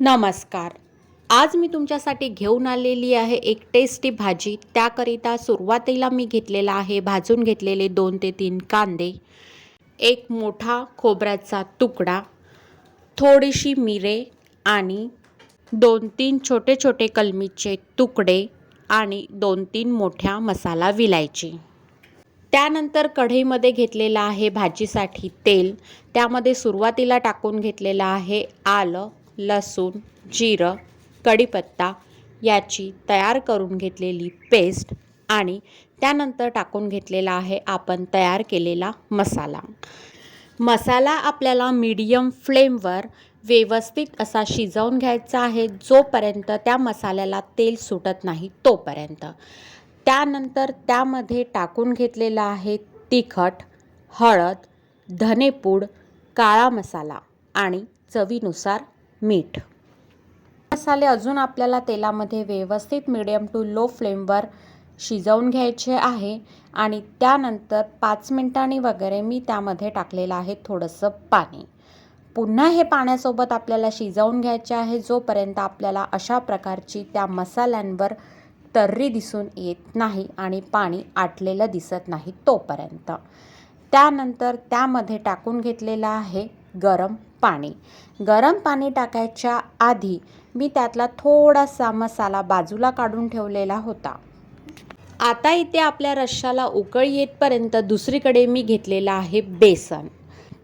नमस्कार. आज मी तुमच्यासाठी घेऊन आलेली आहे एक टेस्टी भाजी. त्याकरिता सुरुवातीला मी घेतलेला आहे भाजून घेतलेले 2 ते 3 कांदे, एक मोठा खोबऱ्याचा तुकडा, थोडीशी मिरे आणि 2-3 छोटे छोटे कलमीचे तुकडे आणि 2-3 मोठ्या मसाला विलायची. त्यानंतर कढईमध्ये घेतलेला आहे भाजीसाठी तेल. त्यामध्ये सुरुवातीला टाकून घेतलेला आहे आलं, लसूण, जिरं, कढीपत्ता याची तयार करून घेतलेली पेस्ट आणि त्यानंतर टाकून घेतलेला आहे आपण तयार केलेला मसाला. मसाला आपल्याला मीडियम फ्लेमवर व्यवस्थित असा शिजवून घ्यायचा आहे, जोपर्यंत त्या मसाल्याला तेल सुटत नाही तोपर्यंत. त्यानंतर त्यामध्ये टाकून घेतलेला आहे तिखट, हळद, धनेपूड, काळा मसाला आणि चवीनुसार मीठ. मसाले अजून आपल्याला तेलामध्ये व्यवस्थित मीडियम टू लो फ्लेमवर शिजवून घ्यायचे आहे आणि त्यानंतर 5 मिनिटांनी वगैरे मी त्यामध्ये टाकलेलं आहे थोडंसं पाणी. पुन्हा हे पाण्यासोबत आपल्याला शिजवून घ्यायचे आहे, जोपर्यंत आपल्याला अशा प्रकारची त्या मसाल्यांवर तर्री दिसून येत नाही आणि पाणी आटलेलं दिसत नाही तोपर्यंत. त्यानंतर त्यामध्ये टाकून घेतलेलं आहे गरम पाणी. गरम पाणी टाकायच्या आधी मी त्यातला थोडासा मसाला बाजूला काढून ठेवलेला होता. आता इथे आपल्या रश्श्याला उकळी येतपर्यंत दुसरीकडे मी घेतलेला आहे बेसन.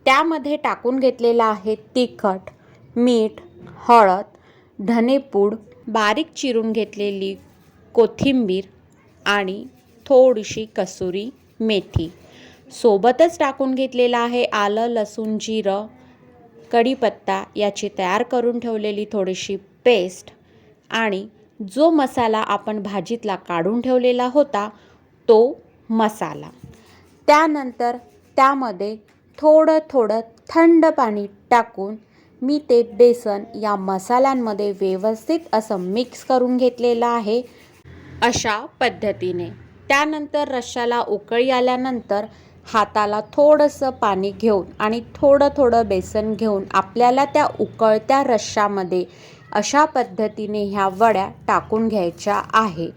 त्यामध्ये टाकून घेतलेला आहे तिखट, मीठ, हळद, धनेपूड, बारीक चिरून घेतलेली कोथिंबीर आणि थोडीशी कसुरी मेथी. सोबतच टाकून घेतलेला आहे आलं, लसूण, जिरं, कढीपत्ता याची तयार करून ठेवलेली थोडीशी पेस्ट आणि जो मसाला आपण भाजीतला काढून ठेवलेला होता तो मसाला. त्यानंतर त्यामध्ये थोडं थोडं थंड पाणी टाकून मी ते बेसन या मसाल्यांमध्ये व्यवस्थित असं मिक्स करून घेतलेलं आहे अशा पद्धतीने. त्यानंतर रश्श्याला उकळी आल्यानंतर हाताला थोडंसं पाणी घेऊन आणि थोडं थोडं बेसन घेऊन आपल्याला त्या उकळत्या रश्श्यामध्ये अशा पद्धतीने ह्या वड्या टाकून घ्यायच्या आहे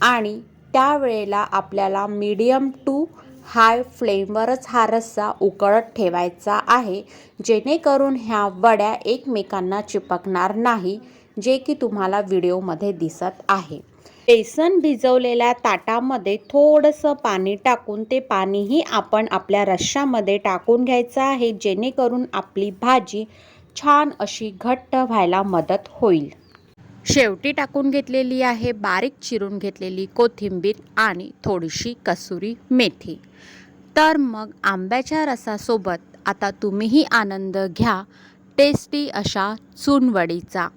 आणि त्यावेळेला आपल्याला मीडियम टू हाय फ्लेमवरच हा रस्सा उकळत ठेवायचा आहे, जेणेकरून ह्या वड्या एकमेकांना चिपकणार नाही, जे की तुम्हाला व्हिडिओमध्ये दिसत आहे. बेसन भिजवलेल्या ताटामध्ये थोडंसं पाणी टाकून ते पाणीही आपण आपल्या रश्श्यामध्ये टाकून घ्यायचं आहे, जेणेकरून आपली भाजी छान अशी घट्ट व्हायला मदत होईल. शेवटी टाकून घेतलेली आहे बारीक चिरून घेतलेली कोथिंबीर आणि थोडीशी कसुरी मेथी. तर मग आंब्याच्या रसासोबत आता तुम्हीही आनंद घ्या टेस्टी अशा चुनवडीचा.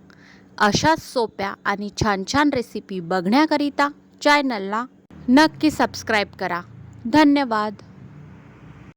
अशाच सोप्या आणि छान छान रेसिपी बघण्याकरिता चॅनलला नक्की सबस्क्राईब करा. धन्यवाद.